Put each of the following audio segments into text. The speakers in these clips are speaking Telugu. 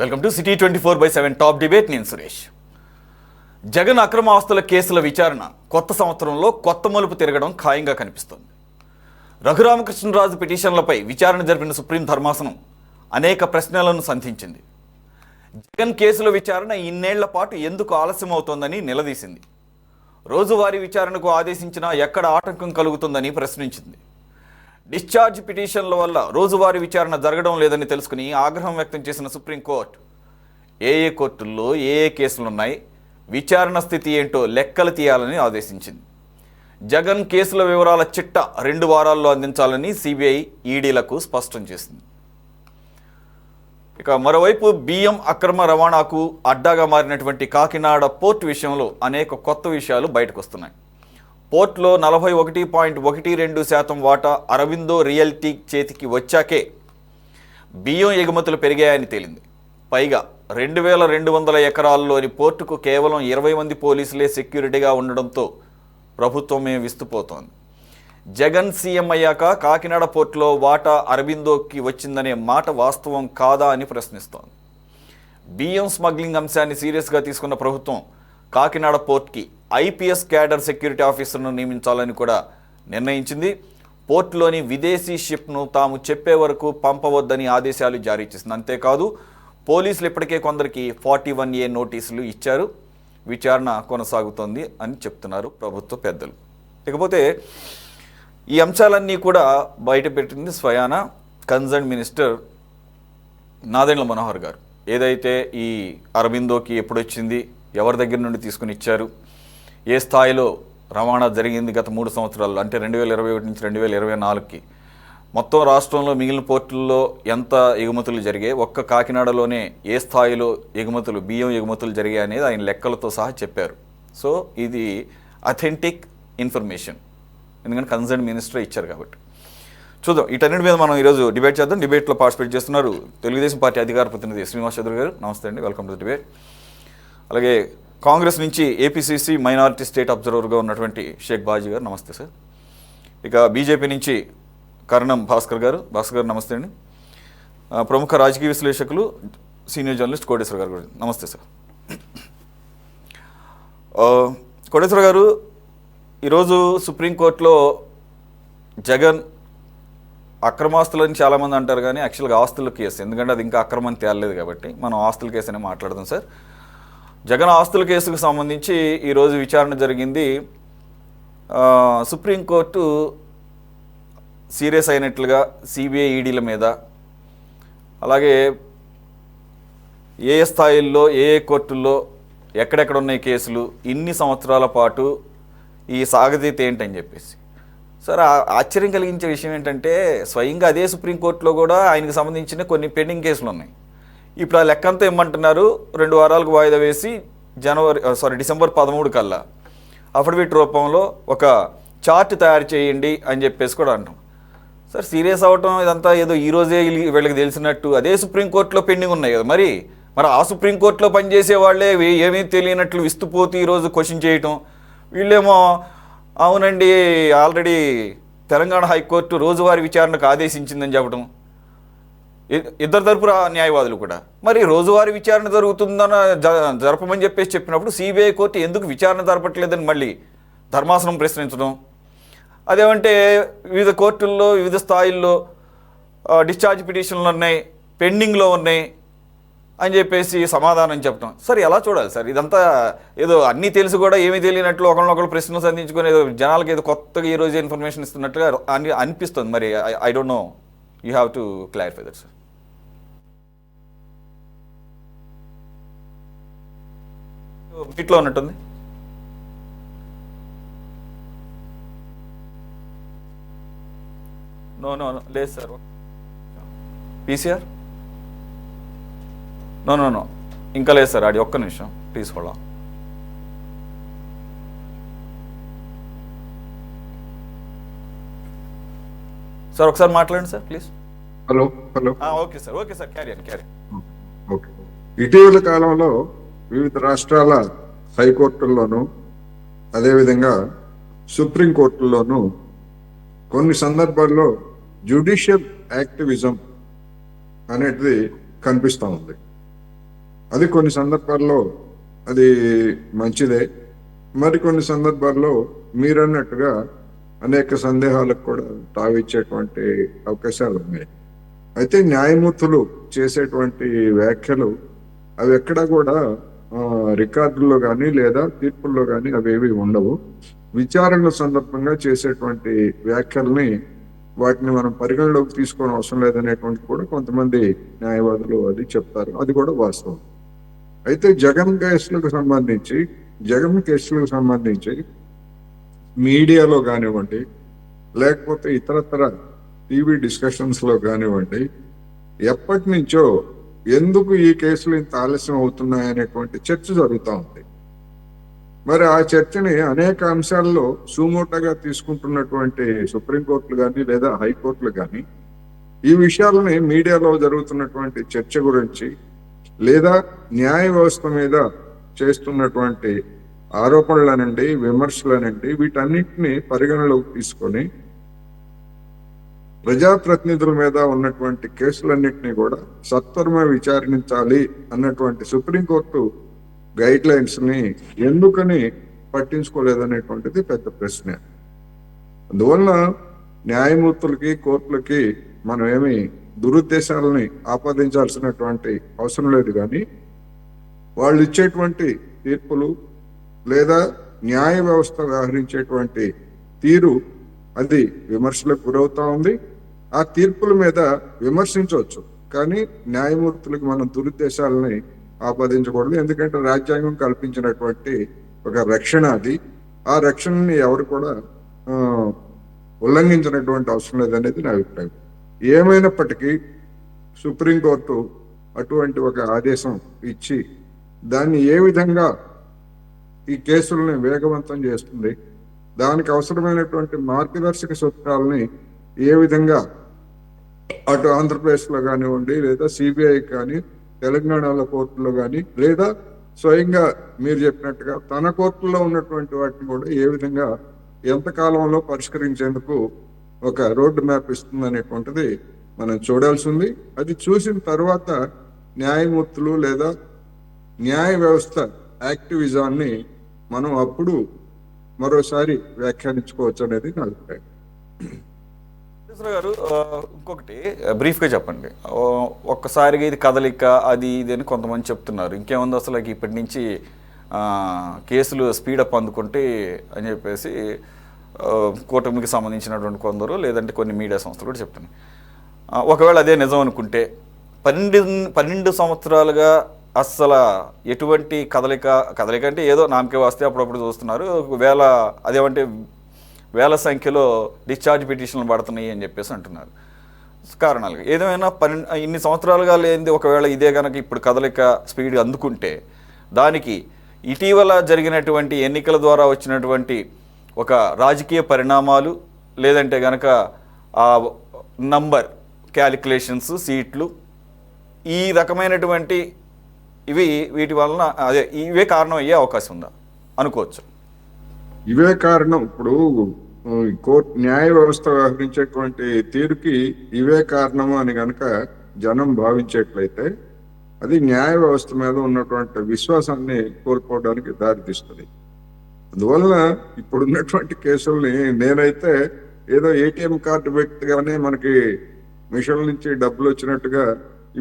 Welcome to city 24/7 top debate. నేను సురేష్. జగన్ అక్రమ ఆస్తుల కేసుల విచారణ కొత్త సంవత్సరంలో కొత్త మలుపు తిరగడం ఖాయంగా కనిపిస్తోంది. రఘురామకృష్ణరాజు పిటిషన్లపై విచారణ జరిపిన సుప్రీం ధర్మాసనం అనేక ప్రశ్నలను సంధించింది. జగన్ కేసుల విచారణ ఇన్నేళ్ల పాటు ఎందుకు ఆలస్యం అవుతోందని నిలదీసింది. రోజువారీ విచారణకు ఆదేశించినా ఎక్కడ ఆటంకం కలుగుతుందని ప్రశ్నించింది. డిశ్చార్జ్ పిటిషన్ల వల్ల రోజువారీ విచారణ జరగడం లేదని తెలుసుకుని ఆగ్రహం వ్యక్తం చేసిన సుప్రీంకోర్టు ఏ కోర్టుల్లో ఏ కేసులున్నాయి, విచారణ స్థితి ఏంటో లెక్కలు తీయాలని ఆదేశించింది. జగన్ కేసుల వివరాల చిట్ట 2 వారాల్లో అందించాలని సిబిఐ ఈడీలకు స్పష్టం చేసింది. ఇక మరోవైపు బియ్యం అక్రమ రవాణాకు అడ్డాగా మారినటువంటి కాకినాడ పోర్టు విషయంలో అనేక కొత్త విషయాలు బయటకు వస్తున్నాయి. పోర్టులో 41.12% వాటా అరవిందో రియల్టీ చేతికి వచ్చాకే బియ్యం ఎగుమతులు పెరిగాయని తేలింది. పైగా 2200 ఎకరాల్లోని పోర్టుకు కేవలం 20 మంది పోలీసులే సెక్యూరిటీగా ఉండడంతో ప్రభుత్వమే విస్తుపోతోంది. జగన్ సీఎం అయ్యాక కాకినాడ పోర్టులో వాటా అరవిందోకి వచ్చిందనే మాట వాస్తవం కాదా అని ప్రశ్నిస్తోంది. బియ్యం స్మగ్లింగ్ అంశాన్ని సీరియస్గా తీసుకున్న ప్రభుత్వం కాకినాడ పోర్ట్కి ఐపీఎస్ క్యాడర్ సెక్యూరిటీ ఆఫీసర్ను నియమించాలని కూడా నిర్ణయించింది. పోర్టులోని విదేశీ షిప్ను తాము చెప్పే వరకు పంపవద్దని ఆదేశాలు జారీ చేసింది. అంతేకాదు పోలీసులు ఇప్పటికే కొందరికి 41A నోటీసులు ఇచ్చారు. విచారణ కొనసాగుతోంది అని చెప్తున్నారు ప్రభుత్వ పెద్దలు. ఇకపోతే ఈ అంశాలన్నీ కూడా బయటపెట్టింది స్వయాన కన్సర్న్ మినిస్టర్ నాదెండ్ల మనోహర్ గారు. ఏదైతే ఈ అరవిందోకి ఎప్పుడు వచ్చింది, ఎవరి దగ్గర నుండి తీసుకుని ఇచ్చారు, ఏ స్థాయిలో రవాణా జరిగింది గత 3 సంవత్సరాల్లో, అంటే 2021 నుంచి 2024కి మొత్తం రాష్ట్రంలో మిగిలిన పోర్టుల్లో ఎంత ఎగుమతులు జరిగాయి, ఒక్క కాకినాడలోనే ఏ స్థాయిలో ఎగుమతులు బియ్యం ఎగుమతులు జరిగాయి అనేది ఆయన లెక్కలతో సహా చెప్పారు. సో ఇది అథెంటిక్ ఇన్ఫర్మేషన్, ఎందుకంటే కన్సర్న్ మినిస్టర్ ఇచ్చారు కాబట్టి. చూద్దాం, వీటన్నిటి మీద మనం ఈరోజు డిబేట్ చేద్దాం. డిబేట్లో పార్టిసిపేట్ చేస్తున్నారు తెలుగుదేశం పార్టీ అధికార ప్రతినిధి శ్రీనివాస్ చౌదరి గారు. నమస్తే అండి, వెల్కమ్ టు ద డిబేట్. అలాగే కాంగ్రెస్ నుంచి ఏపీసీసీ మైనారిటీ స్టేట్ అబ్జర్వర్గా ఉన్నటువంటి షేక్ బాజీ గారు. నమస్తే సార్. ఇక బీజేపీ నుంచి కరణం భాస్కర్ గారు. భాస్కర్ గారు నమస్తే అండి. ప్రముఖ రాజకీయ విశ్లేషకులు సీనియర్ జర్నలిస్ట్ కోటేశ్వర గారు కూడా నమస్తే సార్. కోటేశ్వర గారు, ఈరోజు సుప్రీంకోర్టులో జగన్ అక్రమాస్తులని చాలామంది అంటారు, కానీ యాక్చువల్గా ఆస్తుల కేసు, ఎందుకంటే అది ఇంకా అక్రమం తేలలేదు కాబట్టి మనం ఆస్తుల కేసు అనే మాట్లాడదాం సార్. జగన్ ఆస్తుల కేసుకు సంబంధించి ఈరోజు విచారణ జరిగింది. సుప్రీంకోర్టు సీరియస్ అయినట్లుగా సిబిఐ ఈడీల మీద, అలాగే ఏ స్థాయిల్లో ఏ కోర్టుల్లో ఎక్కడెక్కడ ఉన్నాయి కేసులు, ఇన్ని సంవత్సరాల పాటు ఈ సాగతీత ఏంటని చెప్పేసి. సార్, ఆశ్చర్యం కలిగించే విషయం ఏంటంటే స్వయంగా అదే సుప్రీంకోర్టులో కూడా ఆయనకు సంబంధించిన కొన్ని పెండింగ్ కేసులు ఉన్నాయి. ఇప్పుడు ఆ లెక్కంతా ఏమంటున్నారు, 2 వారాలకు వాయిదా వేసి డిసెంబర్ 13 కల్లా అఫిడవిట్ రూపంలో ఒక చార్ట్ తయారు చేయండి అని చెప్పేసి కూడా అంటాం. సార్, సీరియస్ అవ్వటం ఇదంతా ఏదో ఈరోజే వీళ్ళకి తెలిసినట్టు అదే సుప్రీంకోర్టులో పెండింగ్ ఉన్నాయి కదా. మరి ఆ సుప్రీంకోర్టులో పనిచేసే వాళ్ళే ఏమీ తెలియనట్లు విస్తుపోతూ ఈరోజు క్వశ్చన్ చేయటం, వీళ్ళేమో అవునండి ఆల్రెడీ తెలంగాణ హైకోర్టు రోజువారీ విచారణకు ఆదేశించిందని చెప్పడం, ఇద్దరు తరపు న్యాయవాదులు కూడా. మరి రోజువారీ విచారణ జరుగుతుందని జరపమని చెప్పేసి చెప్పినప్పుడు సిబిఐ కోర్టు ఎందుకు విచారణ జరపట్లేదని మళ్ళీ ధర్మాసనం ప్రశ్నించడం, అదేమంటే వివిధ కోర్టుల్లో వివిధ స్థాయిల్లో డిశ్చార్జ్ పిటిషన్లు ఉన్నాయి, పెండింగ్లో ఉన్నాయి అని చెప్పేసి సమాధానం చెప్పడం. సార్, ఎలా చూడాలి సార్ ఇదంతా? ఏదో అన్నీ తెలిసి కూడా ఏమీ తెలియనట్లు ఒకరినొకరు ప్రశ్నలు సంధించుకొని ఏదో జనాలకి ఏదో కొత్తగా ఈరోజు ఇన్ఫర్మేషన్ ఇస్తున్నట్టుగా అనిపిస్తుంది. మరి I don't no, you have to clarify that sir. మీట్లో ఉన్నట్టుంది. నో లేదు సార్. పీసీఆర్ నో ఇంకా లేదు సార్. అది ఒక్క నిమిషం ప్లీజ్ హోల్డ్ ఆన్. సార్ ఒకసారి మాట్లాడండి sir please. Hello. Okay sir carry. Okay. ఇటీవల కాలంలో వివిధ రాష్ట్రాల హైకోర్టుల్లోనూ అదేవిధంగా సుప్రీంకోర్టుల్లోనూ కొన్ని సందర్భాల్లో జ్యుడిషియల్ యాక్టివిజం అనేది కనిపిస్తూ ఉంది. అది కొన్ని సందర్భాల్లో అది మంచిదే, మరికొన్ని సందర్భాల్లో మీరన్నట్టుగా అనేక సందేహాలకు కూడా తావిచ్చేటువంటి అవకాశాలు ఉన్నాయి. అయితే న్యాయమూర్తులు చేసేటువంటి వ్యాఖ్యలు అవి ఎక్కడా కూడా రికార్డుల్లో కానీ లేదా తీర్పుల్లో కానీ అవేవి ఉండవు. విచారణ సందర్భంగా చేసేటువంటి వ్యాఖ్యల్ని వాటిని మనం పరిగణలోకి తీసుకోవడం అవసరం లేదనేటువంటి కూడా కొంతమంది న్యాయవాదులు అది చెప్తారు. అది కూడా వాస్తవం. అయితే జగన్ కేసులకు సంబంధించి మీడియాలో కానివ్వండి, లేకపోతే ఇతరతర టీవీ డిస్కషన్స్ లో కానివ్వండి, ఎప్పటి నుంచో ఎందుకు ఈ కేసులు ఇంత ఆలస్యం అవుతున్నాయనేటువంటి చర్చ జరుగుతూ ఉంది. మరి ఆ చర్చని అనేక అంశాల్లో సుమోటగా తీసుకుంటున్నటువంటి సుప్రీంకోర్టులు కానీ లేదా హైకోర్టులు కానీ ఈ విషయాలని మీడియాలో జరుగుతున్నటువంటి చర్చ గురించి లేదా న్యాయ వ్యవస్థ మీద చేస్తున్నటువంటి ఆరోపణలనండి, విమర్శలనండి, వీటన్నిటిని పరిగణలోకి తీసుకొని ప్రజాప్రతినిధుల మీద ఉన్నటువంటి కేసులన్నింటినీ కూడా సత్వరమే విచారించాలి అన్నటువంటి సుప్రీంకోర్టు గైడ్ లైన్స్ ని ఎందుకని పట్టించుకోలేదనేటువంటిది పెద్ద ప్రశ్న. అందువల్ల న్యాయమూర్తులకి, కోర్టులకి మనం ఏమి దురుద్దేశాలని ఆపాదించాల్సినటువంటి అవసరం లేదు. కానీ వాళ్ళు ఇచ్చేటువంటి తీర్పులు లేదా న్యాయ వ్యవస్థ వ్యవహరించేటువంటి తీరు అది విమర్శలకు గురవుతా ఉంది. ఆ తీర్పుల మీద విమర్శించవచ్చు, కానీ న్యాయమూర్తులకు మనం దురుద్దేశాలని ఆపాదించకూడదు. ఎందుకంటే రాజ్యాంగం కల్పించినటువంటి ఒక రక్షణ అది. ఆ రక్షణని ఎవరు కూడా ఉల్లంఘించినటువంటి అవసరం లేదనేది నా అభిప్రాయం. ఏమైనప్పటికీ సుప్రీంకోర్టు అటువంటి ఒక ఆదేశం ఇచ్చి దాన్ని ఏ విధంగా ఈ కేసుల్ని వేగవంతం చేస్తుంది, దానికి అవసరమైనటువంటి మార్గదర్శక సూత్రాలని ఏ విధంగా అటు ఆంధ్రప్రదేశ్లో కానివ్వండి, లేదా సిబిఐ కానీ, తెలంగాణలో కోర్టులో కానీ, లేదా స్వయంగా మీరు చెప్పినట్టుగా తన కోర్టులో ఉన్నటువంటి వాటిని కూడా ఏ విధంగా ఎంతకాలంలో పరిష్కరించేందుకు ఒక రోడ్ మ్యాప్ ఇస్తుంది అనేటువంటిది మనం చూడాల్సి ఉంది. అది చూసిన తర్వాత న్యాయమూర్తులు లేదా న్యాయ వ్యవస్థ యాక్టివిజాన్ని మనం అప్పుడు మరోసారి వ్యాఖ్యానించుకోవచ్చు అనేది నా అభిప్రాయం. గారు ఇంకొకటి బ్రీఫ్గా చెప్పండి. ఒక్కసారిగా ఇది కదలిక అది ఇది అని కొంతమంది చెప్తున్నారు. ఇంకేముంది అసలు ఇప్పటి నుంచి కేసులు స్పీడప్ అందుకుంటే అని చెప్పేసి కూటమికి సంబంధించినటువంటి కొందరు, లేదంటే కొన్ని మీడియా సంస్థలు కూడా చెప్తున్నాయి. ఒకవేళ అదే నిజం అనుకుంటే 12 సంవత్సరాలుగా అస్సలు ఎటువంటి కదలిక అంటే ఏదో నామకే వస్తే అప్పుడప్పుడు చూస్తున్నారు, అదేమంటే వేల సంఖ్యలో డిశ్చార్జ్ పిటిషన్లు పడుతున్నాయి అని చెప్పేసి అంటున్నారు. కారణాలుగా ఏదేమైనా ఇన్ని సంవత్సరాలుగా లేనిది ఒకవేళ ఇదే కనుక ఇప్పుడు కదలిక స్పీడ్ అందుకుంటే దానికి ఇటీవల జరిగినటువంటి ఎన్నికల ద్వారా వచ్చినటువంటి ఒక రాజకీయ పరిణామాలు, లేదంటే కనుక ఆ నంబర్ క్యాలిక్యులేషన్స్, సీట్లు, ఈ రకమైనటువంటి వీటి వలన ఇవే కారణం అయ్యే అవకాశం ఉందా అనుకోవచ్చు? ఇవే కారణం. ఇప్పుడు కోర్టు న్యాయ వ్యవస్థ వ్యవహరించేటువంటి తీరుకి ఇవే కారణము అని గనక జనం భావించేట్లయితే అది న్యాయ వ్యవస్థ మీద ఉన్నటువంటి విశ్వాసాన్ని కోల్పోవడానికి దారితీస్తుంది. అందువల్ల ఇప్పుడున్నటువంటి కేసుల్ని నేనైతే ఏదో ఏటీఎం కార్డు పెట్టగానే మనకి మిషన్ నుంచి డబ్బులు వచ్చినట్టుగా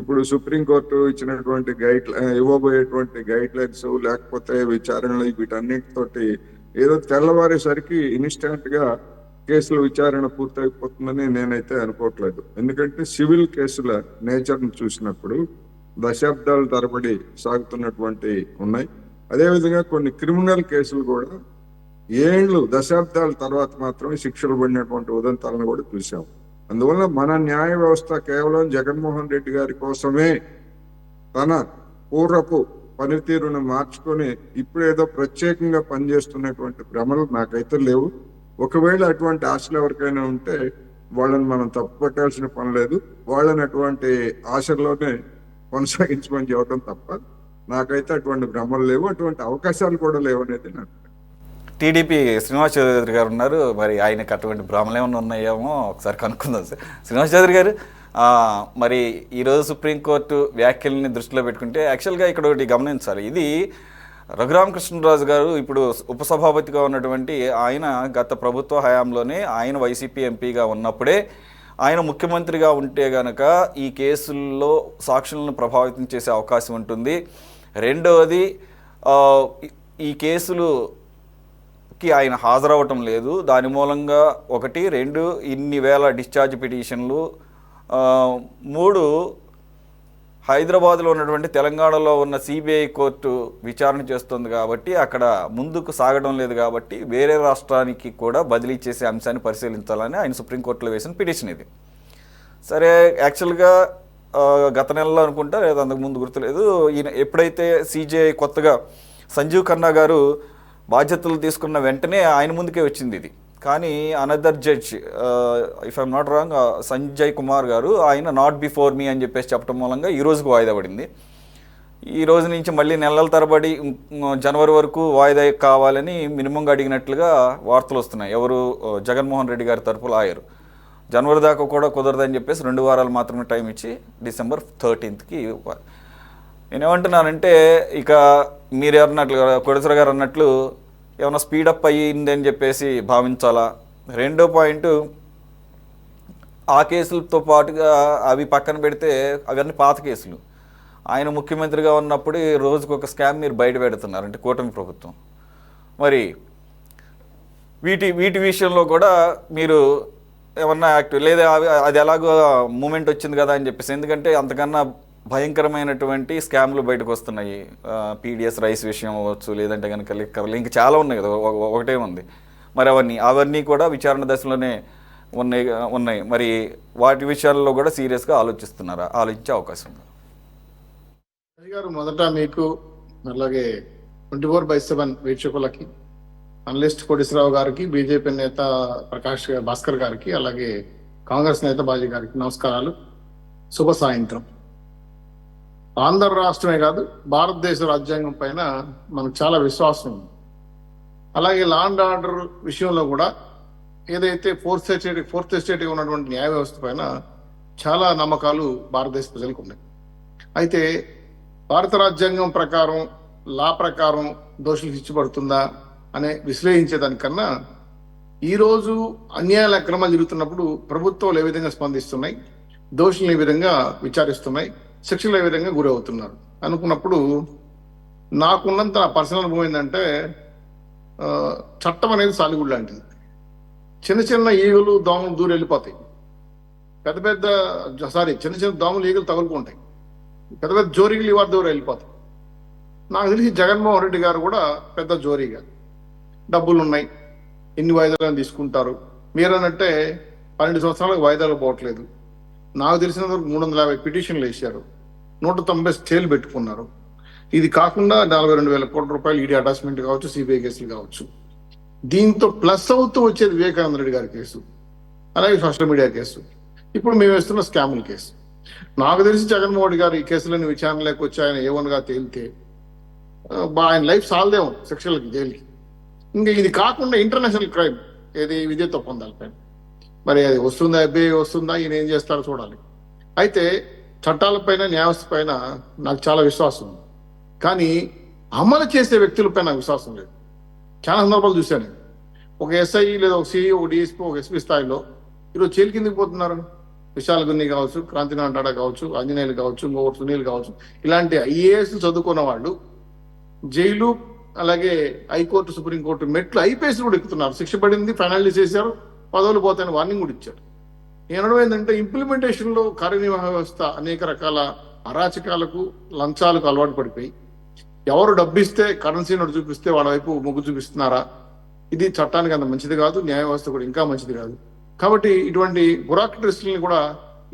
ఇప్పుడు సుప్రీంకోర్టు ఇచ్చినటువంటి ఇవ్వబోయేటువంటి గైడ్ లైన్స్, లేకపోతే విచారణలు, వీటన్నిటితోటి ఏదో తెల్లవారేసరికి ఇన్స్టెంట్ గా కేసుల విచారణ పూర్తయిపోతుందని నేనైతే అనుకోవట్లేదు. ఎందుకంటే సివిల్ కేసుల నేచర్ను చూసినప్పుడు దశాబ్దాల తరబడి సాగుతున్నటువంటి ఉన్నాయి. అదేవిధంగా కొన్ని క్రిమినల్ కేసులు కూడా దశాబ్దాల తర్వాత మాత్రమే శిక్షలు పడినటువంటి ఉదంతాలను కూడా చూసాం. అందువల్ల మన న్యాయ వ్యవస్థ కేవలం జగన్మోహన్ రెడ్డి గారి కోసమే తన పూర్వపు పనితీరును మార్చుకొని ఇప్పుడేదో ప్రత్యేకంగా పనిచేస్తున్నటువంటి భ్రమలు నాకైతే లేవు. ఒకవేళ అటువంటి ఆశలు ఎవరికైనా ఉంటే వాళ్ళని మనం తప్పుపట్టాల్సిన పని లేదు. వాళ్ళని అటువంటి ఆశల్లోనే కొనసాగించమని చెప్పడం తప్ప నాకైతే అటువంటి భ్రమలు లేవు, అటువంటి అవకాశాలు కూడా లేవు అనేది నాకు. టీడీపీ శ్రీనివాస్ చౌదరి గారు ఉన్నారు, మరి ఆయనకు అటువంటి భ్రమలు ఏమైనా ఉన్నాయేమో ఒకసారి కనుక్కుందాం సార్. శ్రీనివాస్ చౌదరి గారు, మరి ఈరోజు సుప్రీంకోర్టు వ్యాఖ్యల్ని దృష్టిలో పెట్టుకుంటే యాక్చువల్గా ఇక్కడ ఒకటి గమనించాలి. ఇది రఘురామకృష్ణరాజు గారు ఇప్పుడు ఉపసభాపతిగా ఉన్నటువంటి ఆయన గత ప్రభుత్వ హయాంలోనే ఆయన వైసీపీ ఎంపీగా ఉన్నప్పుడే ఆయన ముఖ్యమంత్రిగా ఉంటే గనక ఈ కేసుల్లో సాక్షులను ప్రభావితం చేసే అవకాశం ఉంటుంది. రెండవది ఈ కేసులుకి ఆయన హాజరవటం లేదు. దాని మూలంగా 1, 2 ఇన్ని వేల డిశ్చార్జ్ పిటిషన్లు, 3 హైదరాబాద్లో ఉన్నటువంటి తెలంగాణలో ఉన్న సిబిఐ కోర్టు విచారణ చేస్తుంది కాబట్టి అక్కడ ముందుకు సాగడం లేదు కాబట్టి వేరే రాష్ట్రానికి కూడా బదిలీ చేసే అంశాన్ని పరిశీలించాలని ఆయన సుప్రీంకోర్టులో వేసిన పిటిషన్ ఇది. సరే, యాక్చువల్గా గత నెలలో అనుకుంటా లేదా అంతకుముందు గుర్తులేదు, ఈయన ఎప్పుడైతే సిజేఐ కొత్తగా సంజీవ్ ఖన్నా గారు బాధ్యతలు తీసుకున్న వెంటనే ఆయన ముందుకే వచ్చింది ఇది. కానీ another judge, if I'm not wrong, Sanjay Kumar గారు ఆయన నాట్ బిఫోర్ మీ అని చెప్పేసి చెప్పడం మూలంగా ఈ రోజుకు వాయిదా పడింది. ఈ రోజు నుంచి మళ్ళీ నెలల తరబడి జనవరి వరకు వాయిదా కావాలని మినిమంగా అడిగినట్లుగా వార్తలు వస్తున్నాయి. ఎవరు? జగన్మోహన్ రెడ్డి గారి తరపు లాయరు. జనవరి దాకా కూడా కుదరదని చెప్పేసి 2 వారాలు మాత్రమే టైం ఇచ్చి December 13th నేనేమంటున్నానంటే, ఇక మీరు అన్నట్లుగా కొడసర గారు అన్నట్లు ఏమైనా స్పీడప్ అయ్యిందని చెప్పేసి భావించాలా? రెండో పాయింట్, ఆ కేసులతో పాటుగా అవి పక్కన పెడితే అవన్నీ పాత కేసులు. ఆయన ముఖ్యమంత్రిగా ఉన్నప్పుడు రోజుకు ఒక స్కామ్ మీరు బయట పెడుతున్నారు అంటే కూటమి ప్రభుత్వం. మరి వీటి విషయంలో కూడా మీరు ఏమన్నా యాక్టివ్ లేదా? అది ఎలాగో మూమెంట్ వచ్చింది కదా అని చెప్పేసి, ఎందుకంటే అంతకన్నా భయంకరమైనటువంటి స్కామ్లు బయటకు వస్తున్నాయి. పీడిఎస్ రైస్ విషయం అవ్వచ్చు, లేదంటే కనుక లిక్కర్లు, ఇంకా చాలా ఉన్నాయి కదా, ఒకటే ఉంది. మరి అవన్నీ కూడా విచారణ దశలోనే ఉన్నాయి. మరి వాటి విషయాల్లో కూడా సీరియస్గా ఆలోచిస్తున్నారా? ఆలోచించే అవకాశం ఉంది గారు. మొదట మీకు అలాగే 24/7 వీక్షకులకి, అనలిస్ట్ కోటేశ్వరరావు గారికి, బీజేపీ నేత ప్రకాష్ భాస్కర్ గారికి, అలాగే కాంగ్రెస్ నేత బాజీ గారికి నమస్కారాలు, శుభ సాయంత్రం. ఆంధ్ర రాష్ట్రమే కాదు, భారతదేశ రాజ్యాంగం పైన మనకు చాలా విశ్వాసం ఉంది. అలాగే లా అండ్ ఆర్డర్ విషయంలో కూడా ఏదైతే ఫోర్త్ ఎస్టేట్ ఉన్నటువంటి న్యాయ వ్యవస్థ పైన చాలా నమ్మకాలు భారతదేశ ప్రజలకు ఉన్నాయి. అయితే భారత రాజ్యాంగం ప్రకారం, లా ప్రకారం దోషులు శిక్షపడుతుందా అనే విశ్లేషించేదానికన్నా, ఈరోజు అన్యాయాల అక్రమాలు జరుగుతున్నప్పుడు ప్రభుత్వాలు ఏ విధంగా స్పందిస్తున్నాయి, దోషులను ఏ విధంగా విచారిస్తున్నాయి, శిక్షలు ఏ విధంగా గురవుతున్నారు అనుకున్నప్పుడు, నాకున్నంత పర్సనల్ అనుభవం ఏంటంటే, చట్టం అనేది సాలిగుడ్ లాంటిది. చిన్న చిన్న ఈగలు, దోమలు దూరం వెళ్ళిపోతాయి. చిన్న చిన్న దోమలు, ఈగలు తగులుకుంటాయి. పెద్ద పెద్ద జోరీలు ఇవాళ దూరం వెళ్ళిపోతాయి. నాకు తెలిసి జగన్మోహన్ రెడ్డి గారు కూడా పెద్ద జోరీగా, డబ్బులు ఉన్నాయి, ఎన్ని వాయిదాలను తీసుకుంటారు. మీరనంటే 12 సంవత్సరాలకు వాయిదాలు పోవట్లేదు. నాకు తెలిసిన 350 పిటిషన్లు వేశారు, 190 స్టేలు పెట్టుకున్నారు. ఇది కాకుండా 42,000 కోట్ల రూపాయలు ఈడీ అటాచ్మెంట్ కావచ్చు, సిబిఐ కేసులు కావచ్చు. దీంతో ప్లస్ అవుతూ వచ్చేది వివేకానంద రెడ్డి గారి కేసు, అలాగే సోషల్ మీడియా కేసు, ఇప్పుడు మేము వేస్తున్న స్కాముల కేసు. నాకు తెలిసి జగన్మోహన్ రెడ్డి గారు ఈ కేసులను విచారణలోకి వచ్చి ఆయన ఏవన్గా తేలితే ఆయన లైఫ్ సాల్దేమో శిక్షలకి, జైలుకి. ఇంకా ఇది కాకుండా ఇంటర్నేషనల్ క్రైమ్ ఏది విజేత ఒప్పందాలపైన మరి అది వస్తుందా, వస్తుందా, ఈయన ఏం చేస్తారో చూడాలి. అయితే చట్టాలపైన, న్యాయవ్యవస్థ పైన నాకు చాలా విశ్వాసం ఉంది. కానీ అమలు చేసే వ్యక్తులపై నాకు విశ్వాసం లేదు. చాలా సందర్భాలు చూశాను. ఒక ఎస్ఐ లేదా ఒక సిఐ, ఒక డిఎస్పీ, ఒక ఎస్పీ స్థాయిలో ఈరోజు జైలు కిందకి పోతున్నారు. విశాల్ గున్ని కావచ్చు, క్రాంతిని అంటాడా కావచ్చు, ఆంజనేయులు కావచ్చు, ఇంకొకటి సునీల్ కావచ్చు, ఇలాంటి ఐఏఎస్ చదువుకున్న వాళ్ళు జైలు, అలాగే హైకోర్టు, సుప్రీంకోర్టు మెట్లు ఐపీఎస్ కూడా ఎక్కుతున్నారు. శిక్ష పడింది, ఫైనల్ చేశారు, పదవులు పోతాయని వార్నింగ్ కూడా ఇచ్చారు. ఏనడం ఏంటంటే, ఇంప్లిమెంటేషన్లో కార్యనిర్వాహక వ్యవస్థ అనేక రకాల అరాచకాలకు, లంచాలకు అలవాటు పడిపోయి, ఎవరు డబ్బిస్తే, కరెన్సీ నోటు చూపిస్తే వాళ్ళ వైపు మొగ్గు చూపిస్తున్నారా, ఇది చట్టానికి అంత మంచిది కాదు, న్యాయ వ్యవస్థ కూడా ఇంకా మంచిది కాదు. కాబట్టి ఇటువంటి బ్యూరోక్రటిస్టులని కూడా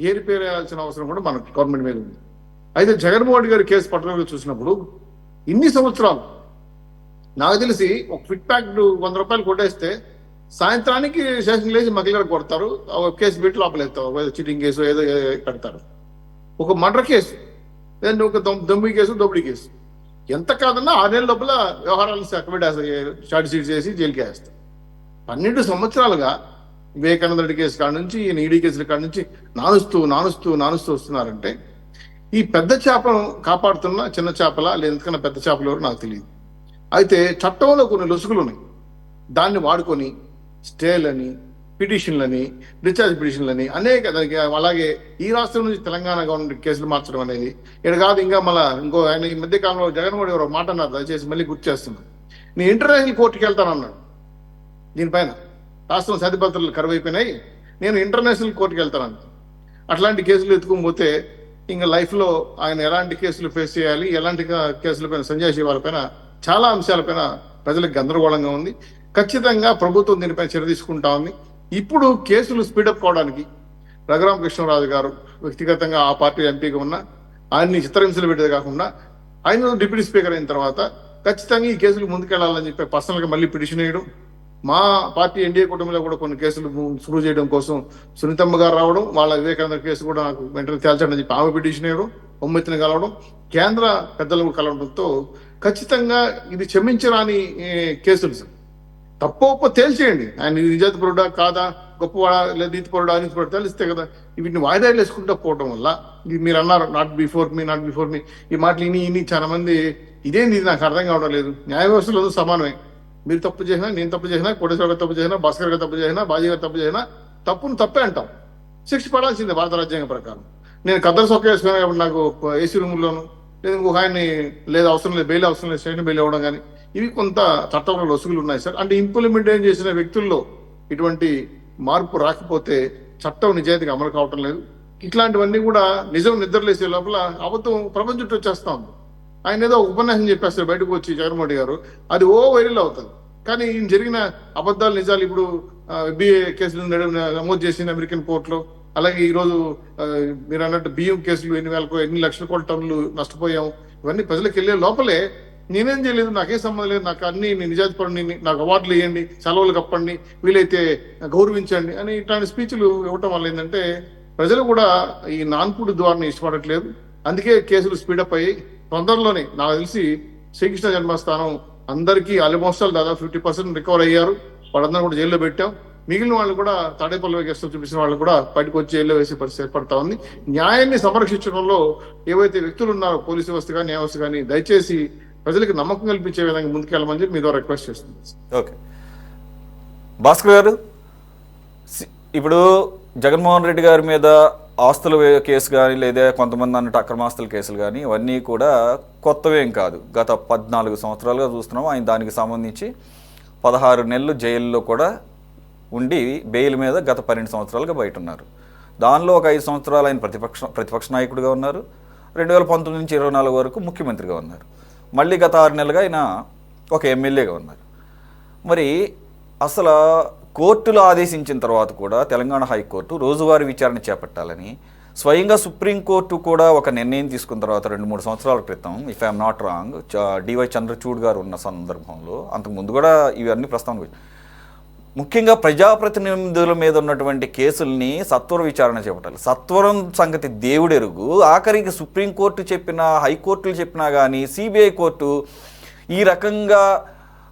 ఏరిపేయాల్సిన అవసరం కూడా మన గవర్నమెంట్ మీద ఉంది. అయితే జగన్మోహన్ రెడ్డి గారి కేసు పట్టుదల చూసినప్పుడు ఇన్ని సంవత్సరాలు నాకు తెలిసి ఒక ఫిట్ ప్యాక్ 100 రూపాయలు కొట్టేస్తే సాయంత్రానికి స్టేషన్ లేచి మగిలిగా కొడతారు, కేసు పెట్టి లోపలేస్తారు, చీటింగ్ కేసు ఏదో పెడతారు. ఒక మర్డర్ కేసు, లేదంటే ఒక దొంగ కేసు, దోపిడీ కేసు, ఎంత కాదన్నా 6 నెలల లోపల వ్యవహారాలను అక్విట్ ఛార్జ్ షీట్ చేసి జైలుకి వేస్తారు. 12 సంవత్సరాలుగా వివేకానంద రెడ్డి కేసు కాడ నుంచి ఈయన ఈడీ కేసుల కాడ నుంచి నానుస్తూ వస్తున్నారంటే ఈ పెద్ద చేపను కాపాడుతున్న చిన్న చేపల లేదంటే పెద్ద చేపలు ఎవరు నాకు తెలియదు. అయితే చట్టంలో కొన్ని లొసుగులు ఉన్నాయి, దాన్ని వాడుకొని స్టేలని, పిటిషన్లని, డిశ్చార్జ్ పిటిషన్లని అనేక, అలాగే ఈ రాష్ట్రం నుంచి తెలంగాణ గవర్నమెంట్ కేసులు మార్చడం అనేది ఇక్కడ కాదు. ఇంకా మళ్ళీ ఆయన ఈ మధ్య కాలంలో జగన్మోహన్ గారు ఒక మాట అన్నారు, దయచేసి మళ్ళీ గుర్తు చేస్తున్నాను. నేను ఇంటర్నేషనల్ కోర్టుకి వెళ్తానన్నాడు. దీనిపైన రాష్ట్రం శాంతి భద్రతలు కరువైపోయినాయి, నేను ఇంటర్నేషనల్ కోర్టుకి వెళ్తానన్నాను. అట్లాంటి కేసులు ఎత్తుకుపోతే ఇంకా లైఫ్లో ఆయన ఎలాంటి కేసులు ఫేస్ చేయాలి, ఎలాంటి కేసులపైన సంజయ్ శివాల పైన చాలా అంశాలపైన ప్రజలకు గందరగోళంగా ఉంది. ఖచ్చితంగా ప్రభుత్వం దీనిపై చర్య తీసుకుంటా ఉంది. ఇప్పుడు కేసులు స్పీడప్ కావడానికి రఘురామకృష్ణరాజు గారు వ్యక్తిగతంగా ఆ పార్టీ ఎంపీగా ఉన్న ఆయన్ని చిత్రహింసలు పెట్టేది కాకుండా ఆయన డిప్యూటీ స్పీకర్ అయిన తర్వాత ఖచ్చితంగా ఈ కేసులు ముందుకెళ్లాలని చెప్పి పర్సనల్గా మళ్ళీ పిటిషన్ వేయడం, మా పార్టీ ఎన్డీఏ కుటుంబంలో కూడా కొన్ని కేసులు సులువు చేయడం కోసం సునీతమ్మ గారు రావడం, వాళ్ళ వివేకానంద కేసు కూడా నాకు వెంటనే తేల్చండి అని చెప్పి ఆమె పిటిషన్ వేయడం, ఒమ్మెత్తిన కలవడం, కేంద్ర పెద్దలు కలవడంతో ఖచ్చితంగా ఇది క్షమించరాని కేసులు సార్. తప్ప తేల్చేయండి, ఆయన నిజాతి పరుడా కాదా, గొప్పవాడా లేదా నీతిపరుడా అనీతిపరుడా తెలిస్తే కదా. వీటిని వాయిదాలు వేసుకుంటూ పోవడం వల్ల మీరు అన్నారు నాట్ బిఫోర్ మీ ఈ మాటలు ఇని చాలా మంది ఇదేంది, ఇది నాకు అర్థం కావడం లేదు. న్యాయ వ్యవస్థలో సమానమే, మీరు తప్పు చేసినా, నేను తప్పు చేసినా, కోటేశ్వర గారు తప్పు చేసినా, భాస్కర్ గారు తప్పు చేసినా, బాజీ గారు తప్పు చేసినా తప్పును తప్పే అంటాం, శిక్ష పడాల్సిందే భారత రాజ్యాంగం ప్రకారం. నేను కద్దరు సొక్క వేసుకున్నా కాబట్టి నాకు ఏసీ రూమ్లోను లేదా ఇంకొక ఆయన్ని లేదు అవసరం లేదు, బెయిల్ అవసరం లేదు, స్టేషన్ బెయిల్ ఇవ్వడం కానీ ఇవి కొంత చట్టంలో లొసుగులు ఉన్నాయి సార్. అంటే ఇంప్లిమెంటేషన్ చేసిన వ్యక్తుల్లో ఇటువంటి మార్పు రాకపోతే చట్టం నిజాయితీగా అమలు కావటం లేదు. ఇట్లాంటివన్నీ కూడా నిజం నిద్రలేసే లోపల అబద్ధం ప్రపంచం చుట్టూ వచ్చేస్తా ఉంది. ఆయన ఏదో ఉపన్యాసం చెప్పేస్తారు బయటకు వచ్చి జగన్మోహన్ గారు, అది వైరల్ అవుతుంది. కానీ ఈయన జరిగిన అబద్ధాలు నిజాలు ఇప్పుడు బిఏ కేసులు నమోదు చేసిన అమెరికన్ కోర్టులో, అలాగే ఈరోజు మీరు అన్నట్టు బియ్యం కేసులు ఎన్ని లక్షల కోట్ల టన్నులు నష్టపోయాం, ఇవన్నీ ప్రజలకు వెళ్ళే లోపలే నేనేం చేయలేదు, నాకేం సంబంధం లేదు, నాకు అన్ని నిజాయితీ పడండి, నాకు అవార్డులు ఇవ్వండి, సెలవులు కప్పండి, వీలైతే గౌరవించండి అని ఇట్లాంటి స్పీచ్లు ఇవ్వటం వల్ల ఏంటంటే ప్రజలు కూడా ఈ నాన్పుడు ద్వారాన్ని ఇష్టపడట్లేదు. అందుకే కేసులు స్పీడప్ అయ్యి తొందరలోనే నాకు తెలిసి శ్రీకృష్ణ జన్మస్థానం అందరికీ ఆల్మోస్ట్ దాదాపు 50% రికవర్ అయ్యారు. వాళ్ళందరూ కూడా జైల్లో పెట్టాం. మిగిలిన వాళ్ళు కూడా తాడేపల్లి గెస్ట్ చూపించిన వాళ్ళు కూడా బయటకు వచ్చి జైల్లో వేసే పరిస్థితి ఏర్పడతా ఉంది. న్యాయాన్ని సంరక్షించడంలో ఏవైతే వ్యక్తులు ఉన్నారో పోలీసు వ్యవస్థ కానీ న్యాయ వ్యవస్థ కానీ దయచేసి ప్రజలకు నమ్మకం కల్పించే విధంగా ముందుకెళ్ళమని చెప్పి మీ ద్వారా రిక్వెస్ట్ చేస్తుంది. ఓకే భాస్కర్ గారు, ఇప్పుడు జగన్మోహన్ రెడ్డి గారి మీద ఆస్తుల కేసు కానీ లేదా కొంతమంది అన్నట్టు అక్రమాస్తుల కేసులు కానీ ఇవన్నీ కూడా కొత్తవేం కాదు. గత 14 సంవత్సరాలుగా చూస్తున్నాం. ఆయన దానికి సంబంధించి 16 నెలలు జైల్లో కూడా ఉండి బెయిల్ మీద గత 12 సంవత్సరాలుగా బయట ఉన్నారు. దానిలో ఒక 5 సంవత్సరాలు ఆయన ప్రతిపక్ష నాయకుడిగా ఉన్నారు. 2019 నుంచి 24 వరకు ముఖ్యమంత్రిగా ఉన్నారు. మళ్ళీ గత 6 నెలలుగా ఆయన ఒక ఎమ్మెల్యేగా ఉన్నారు. మరి అసలు కోర్టులు ఆదేశించిన తర్వాత కూడా తెలంగాణ హైకోర్టు రోజువారీ విచారణ చేపట్టాలని స్వయంగా సుప్రీంకోర్టు కూడా ఒక నిర్ణయం తీసుకున్న తర్వాత 2-3 సంవత్సరాల క్రితం, if I'm not wrong, DY Chandrachud గారు ఉన్న సందర్భంలో, అంతకుముందు కూడా ఇవన్నీ ప్రస్తావన, ముఖ్యంగా ప్రజాప్రతినిధుల మీద ఉన్నటువంటి కేసుల్ని సత్వర విచారణ చేపట్టాలి. సత్వరం సంగతి దేవుడెరుగు. ఆఖరికి సుప్రీంకోర్టు చెప్పినా, హైకోర్టులు చెప్పినా కానీ సిబిఐ కోర్టు ఈ రకంగా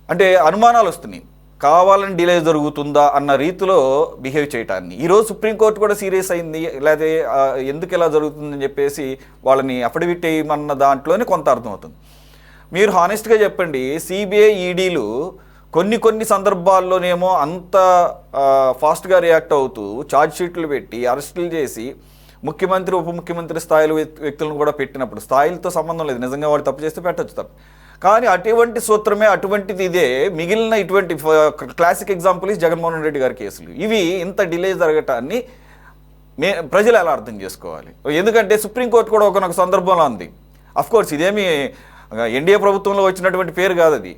అంటే అనుమానాలు వస్తున్నాయి, కావాలని డిలే జరుగుతుందా అన్న రీతిలో బిహేవ్ చేయటాన్ని. ఈరోజు సుప్రీంకోర్టు కూడా సీరియస్ అయింది, లేదా ఎందుకు ఇలా జరుగుతుందని చెప్పేసి వాళ్ళని అఫిడవిట్ వేయమన్న దాంట్లోనే కొంత అర్థమవుతుంది. మీరు హానెస్ట్గా చెప్పండి, సిబిఐ ఈడీలు కొన్ని సందర్భాల్లోనేమో అంత ఫాస్ట్గా రియాక్ట్ అవుతూ ఛార్జ్ షీట్లు పెట్టి అరెస్టులు చేసి ముఖ్యమంత్రి ఉప ముఖ్యమంత్రి స్థాయిలో వ్యక్తులను కూడా పెట్టినప్పుడు స్థాయిలతో సంబంధం లేదు, నిజంగా వాడు తప్పు చేస్తే పెట్టచ్చు తప్పు. కానీ అటువంటి సూత్రమే, అటువంటిది ఇదే. మిగిలిన ఇటువంటి క్లాసిక్ ఎగ్జాంపుల్ ఈ జగన్మోహన్ రెడ్డి గారి కేసులు. ఇవి ఇంత డిలే జరగటాన్ని ప్రజలు ఎలా అర్థం చేసుకోవాలి? ఎందుకంటే సుప్రీంకోర్టు కూడా ఒక సందర్భంలో ఉంది. అఫ్కోర్స్ ఇదేమి ఎన్డీఏ ప్రభుత్వంలో వచ్చినటువంటి పేరు కాదు అది.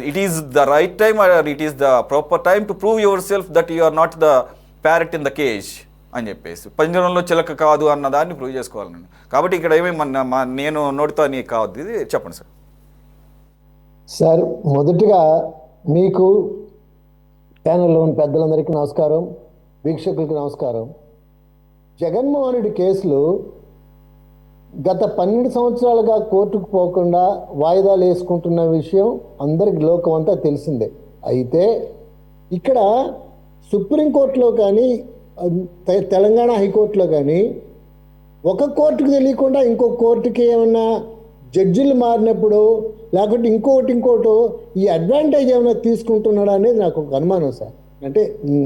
It is the right time or it is the proper time to prove yourself that you are not the parrot in the cage అని చెప్పేసి, పంజరంలో చిలక కాదు అన్న దాన్ని ప్రూవ్ చేసుకోవాలని. కాబట్టి ఇక్కడ ఏమి నేను నోటితో అని కావద్దు. ఇది చెప్పండి సార్. సార్, మొదటిగా మీకు ప్యానెల్లో ఉన్న పెద్దలందరికీ నమస్కారం, వీక్షకులకి నమస్కారం. జగన్మోహన్ రెడ్డి కేసులు గత 12 సంవత్సరాలుగా కోర్టుకు పోకుండా వాయిదాలు వేసుకుంటున్న విషయం అందరికి లోకం అంతా తెలిసిందే. అయితే ఇక్కడ సుప్రీంకోర్టులో కానీ తెలంగాణ హైకోర్టులో కానీ ఒక కోర్టుకు తెలియకుండా ఇంకో కోర్టుకి ఏమన్నా జడ్జిలు మారినప్పుడు లేకుంటే ఇంకోటి ఈ అడ్వాంటేజ్ ఏమైనా తీసుకుంటున్నాడా అనేది నాకు ఒక అనుమానం సార్. అంటే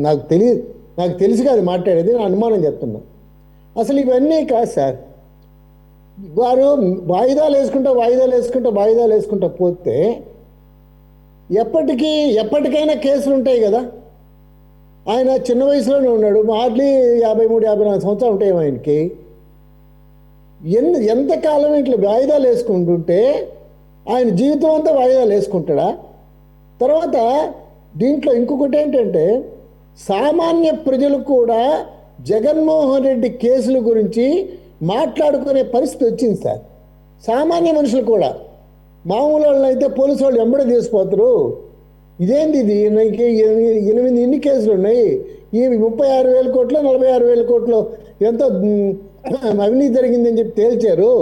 నాకు తెలిసి కాదు మాట్లాడేది, నా అనుమానం చెప్తున్నా. అసలు ఇవన్నీ కాదు సార్. వారు వాయిదాలు వేసుకుంటా పోతే ఎప్పటికైనా కేసులు ఉంటాయి కదా. ఆయన చిన్న వయసులోనే ఉన్నాడు, హార్డ్లీ 53-54 సంవత్సరాలు ఉంటాయి ఆయనకి. ఎంతకాలం ఇట్లా వాయిదాలు వేసుకుంటుంటే ఆయన జీవితం అంతా వాయిదాలు వేసుకుంటాడా? తర్వాత దీంట్లో ఇంకొకటి ఏంటంటే, సామాన్య ప్రజలు కూడా జగన్మోహన్ రెడ్డి కేసుల గురించి మాట్లాడుకునే పరిస్థితి వచ్చింది సార్. సామాన్య మనుషులు కూడా, మామూలు వాళ్ళు అయితే పోలీసు వాళ్ళు వెంబడి తీసిపోతారు. ఇదేంటి ఇది, నాకు 8 ఇన్ని కేసులు ఉన్నాయి, ఈ 36,000 కోట్లు 46,000 కోట్లు ఎంతో అవినీతి జరిగిందని చెప్పి తేల్చారు.